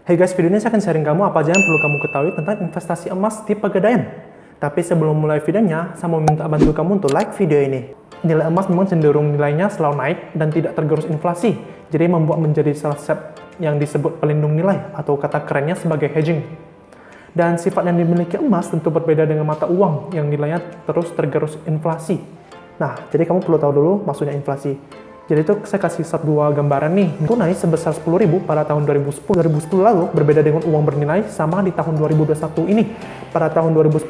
Hey guys, video ini saya akan sharing kamu apa aja yang perlu kamu ketahui tentang investasi emas di Pegadaian. Tapi sebelum mulai videonya, saya mau minta bantu kamu untuk like video ini. Nilai emas memang cenderung nilainya selalu naik dan tidak tergerus inflasi, jadi membuat menjadi salah satu yang disebut pelindung nilai atau kata kerennya sebagai hedging. Dan sifat yang dimiliki emas tentu berbeda dengan mata uang yang nilainya terus tergerus inflasi. Nah, jadi kamu perlu tahu dulu maksudnya inflasi. Jadi itu saya kasih dua gambaran nih. Tunai sebesar 10.000 pada tahun 2010 lalu berbeda dengan uang bernilai sama di tahun 2021 ini. Pada tahun 2010,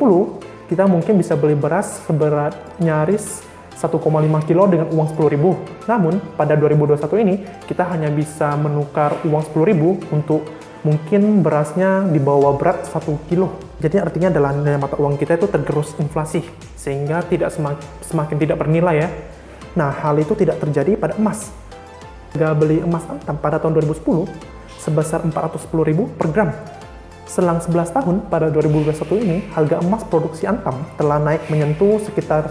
kita mungkin bisa beli beras seberat nyaris 1,5 kilo dengan uang 10.000. Namun, pada 2021 ini, kita hanya bisa menukar uang 10.000 untuk mungkin berasnya di bawah berat 1 kilo. Jadi artinya adalah nilai mata uang kita itu tergerus inflasi, sehingga tidak semakin tidak bernilai ya. Nah, hal itu tidak terjadi pada emas. Harga beli emas antam pada tahun 2010 sebesar 410.000 per gram. Selang 11 tahun pada 2021 ini, harga emas produksi antam telah naik menyentuh sekitar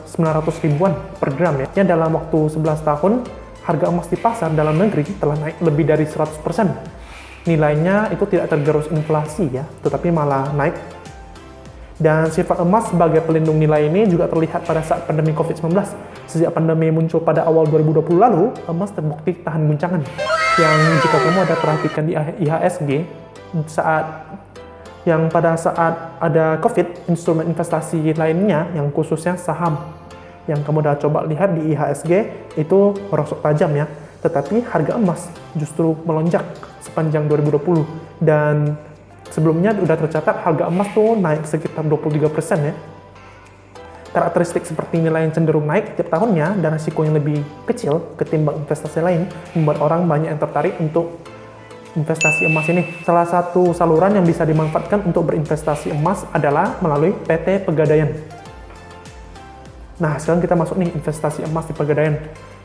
900 ribuan per gram ya. Dalam waktu 11 tahun, harga emas di pasar dalam negeri telah naik lebih dari 100%. Nilainya itu tidak tergerus inflasi ya, tetapi malah naik. Dan sifat emas sebagai pelindung nilai ini juga terlihat pada saat pandemi COVID-19. Sejak pandemi muncul pada awal 2020 lalu, emas terbukti tahan guncangan. Yang jika kamu ada perhatikan di IHSG, pada saat ada COVID, instrumen investasi lainnya yang khususnya saham, yang kamu udah coba lihat di IHSG, itu merosot tajam ya. Tetapi harga emas justru melonjak sepanjang 2020. Dan sebelumnya sudah tercatat harga emas tuh naik sekitar 23% ya. Karakteristik seperti nilai yang cenderung naik tiap tahunnya dan risiko yang lebih kecil ketimbang investasi lain membuat orang banyak yang tertarik untuk investasi emas ini. Salah satu saluran yang bisa dimanfaatkan untuk berinvestasi emas adalah melalui PT Pegadaian. Nah, sekarang kita masuk nih investasi emas di Pegadaian.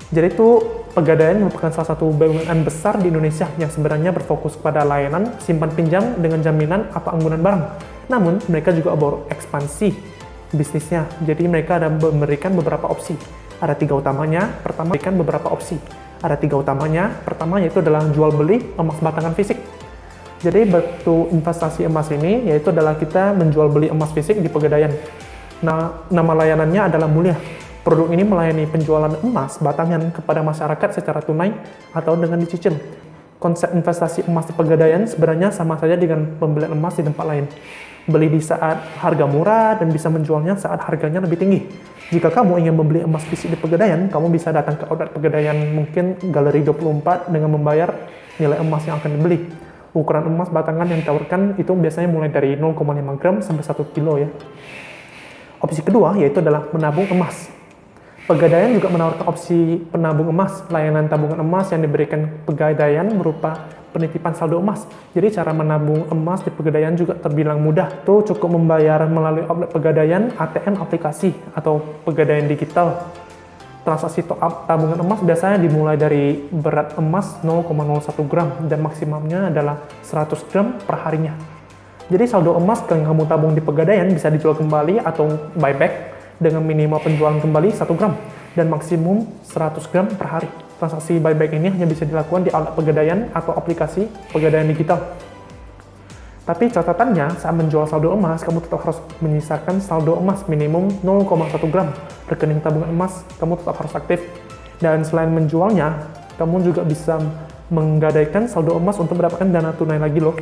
Jadi itu Pegadaian merupakan salah satu BUMN besar di Indonesia yang sebenarnya berfokus pada layanan simpan pinjam dengan jaminan atau anggunan barang. Namun mereka juga berekspansi bisnisnya. Jadi mereka ada memberikan beberapa opsi. Ada tiga utamanya. Pertama, memberikan beberapa opsi. Ada tiga utamanya. Pertama yaitu adalah jual beli emas batangan fisik. Jadi bentuk investasi emas ini yaitu adalah kita menjual beli emas fisik di Pegadaian. Nah, nama layanannya adalah Mulia. Produk ini melayani penjualan emas batangan kepada masyarakat secara tunai atau dengan dicicil. Konsep investasi emas di Pegadaian sebenarnya sama saja dengan pembelian emas di tempat lain. Beli di saat harga murah dan bisa menjualnya saat harganya lebih tinggi. Jika kamu ingin membeli emas fisik di Pegadaian, kamu bisa datang ke outlet Pegadaian mungkin Galeri 24 dengan membayar nilai emas yang akan dibeli. Ukuran emas batangan yang ditawarkan itu biasanya mulai dari 0,5 gram sampai 1 kilo ya. Opsi kedua yaitu adalah menabung emas. Pegadaian juga menawarkan opsi penabung emas. Layanan tabungan emas yang diberikan Pegadaian berupa penitipan saldo emas. Jadi cara menabung emas di Pegadaian juga terbilang mudah. Tuh cukup membayar melalui outlet Pegadaian, ATM aplikasi, atau Pegadaian digital. Transaksi top up tabungan emas biasanya dimulai dari berat emas 0,01 gram dan maksimumnya adalah 100 gram per harinya. Jadi saldo emas yang kamu tabung di Pegadaian bisa dijual kembali atau buyback dengan minimal penjualan kembali 1 gram dan maksimum 100 gram per hari. Transaksi buyback ini hanya bisa dilakukan di outlet Pegadaian atau aplikasi Pegadaian digital. Tapi catatannya, saat menjual saldo emas, kamu tetap harus menyisakan saldo emas minimum 0,1 gram. Rekening tabungan emas, kamu tetap harus aktif. Dan selain menjualnya, kamu juga bisa menggadaikan saldo emas untuk mendapatkan dana tunai lagi loh.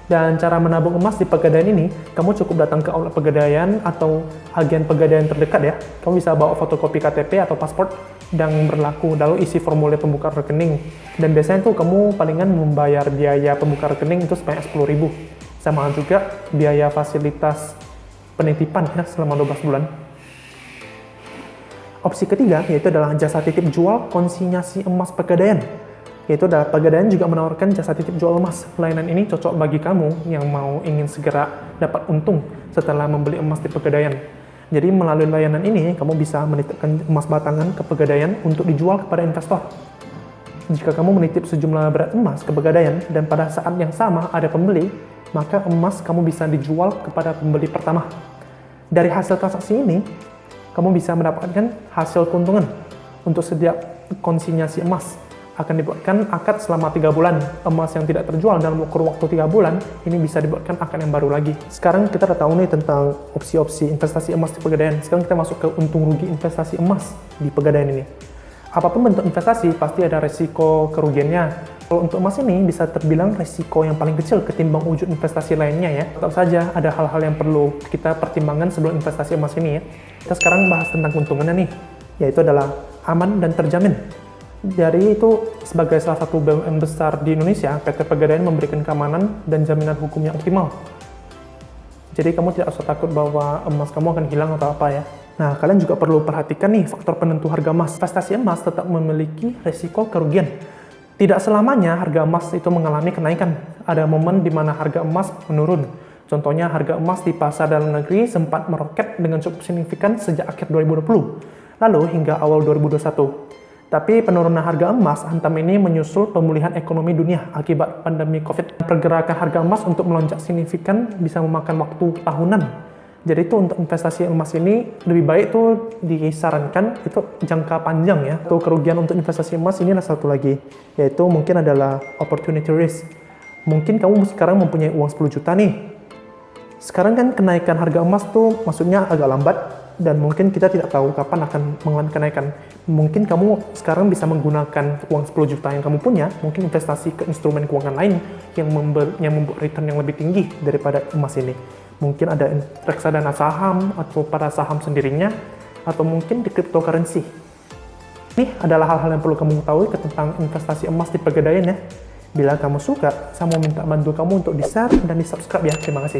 Dan cara menabung emas di Pegadaian ini, kamu cukup datang ke outlet Pegadaian atau agen Pegadaian terdekat ya. Kamu bisa bawa fotokopi KTP atau paspor yang berlaku, lalu isi formulir pembukaan rekening. Dan biasanya tuh kamu palingan membayar biaya pembukaan rekening itu sebanyak 10.000. Sama juga biaya fasilitas penitipan ya selama 12 bulan. Opsi ketiga yaitu adalah jasa titip jual konsinyasi emas Pegadaian. Yaitu adalah Pegadaian juga menawarkan jasa titip jual emas. Layanan ini cocok bagi kamu yang ingin segera dapat untung setelah membeli emas di Pegadaian. Jadi melalui layanan ini, kamu bisa menitipkan emas batangan ke Pegadaian untuk dijual kepada investor. Jika kamu menitip sejumlah berat emas ke Pegadaian dan pada saat yang sama ada pembeli, maka emas kamu bisa dijual kepada pembeli pertama. Dari hasil transaksi ini, kamu bisa mendapatkan hasil keuntungan untuk setiap konsinyasi emas. akan dibuatkan akad selama 3 bulan. Emas yang tidak terjual dalam kurun waktu 3 bulan, ini bisa dibuatkan akad yang baru lagi. Sekarang kita udah tahu nih tentang opsi-opsi investasi emas di Pegadaian. Sekarang kita masuk ke untung rugi investasi emas di Pegadaian ini. Apapun bentuk investasi, pasti ada resiko kerugiannya. Kalau untuk emas ini bisa terbilang resiko yang paling kecil ketimbang wujud investasi lainnya ya. Tetap saja ada hal-hal yang perlu kita pertimbangkan sebelum investasi emas ini ya. Kita sekarang bahas tentang keuntungannya nih, yaitu adalah aman dan terjamin. Dari itu, sebagai salah satu BUMN besar di Indonesia, PT Pegadaian memberikan keamanan dan jaminan hukum yang optimal. Jadi kamu tidak usah takut bahwa emas kamu akan hilang atau apa ya. Nah, kalian juga perlu perhatikan nih faktor penentu harga emas. Investasi emas tetap memiliki resiko kerugian. Tidak selamanya harga emas itu mengalami kenaikan. Ada momen di mana harga emas menurun. Contohnya harga emas di pasar dalam negeri sempat meroket dengan cukup signifikan sejak akhir 2020, lalu hingga awal 2021. Tapi penurunan harga emas hantam ini menyusul pemulihan ekonomi dunia akibat pandemi COVID. Pergerakan harga emas untuk melonjak signifikan bisa memakan waktu tahunan. Jadi itu untuk investasi emas ini lebih baik tuh disarankan itu jangka panjang ya. Tuh kerugian untuk investasi emas ini adalah satu lagi, yaitu mungkin adalah opportunity risk. Mungkin kamu sekarang mempunyai uang 10 juta nih. Sekarang kan kenaikan harga emas tuh maksudnya agak lambat dan mungkin kita tidak tahu kapan akan mengalami kenaikan. Mungkin kamu sekarang bisa menggunakan uang 10 juta yang kamu punya, mungkin investasi ke instrumen keuangan lain yang membuat return yang lebih tinggi daripada emas ini. Mungkin ada reksadana saham atau pada saham sendirinya, atau mungkin di cryptocurrency. Ini adalah hal-hal yang perlu kamu ketahui tentang investasi emas di Pegadaian ya. Bila kamu suka, saya mau minta bantu kamu untuk di-share dan di-subscribe ya. Terima kasih.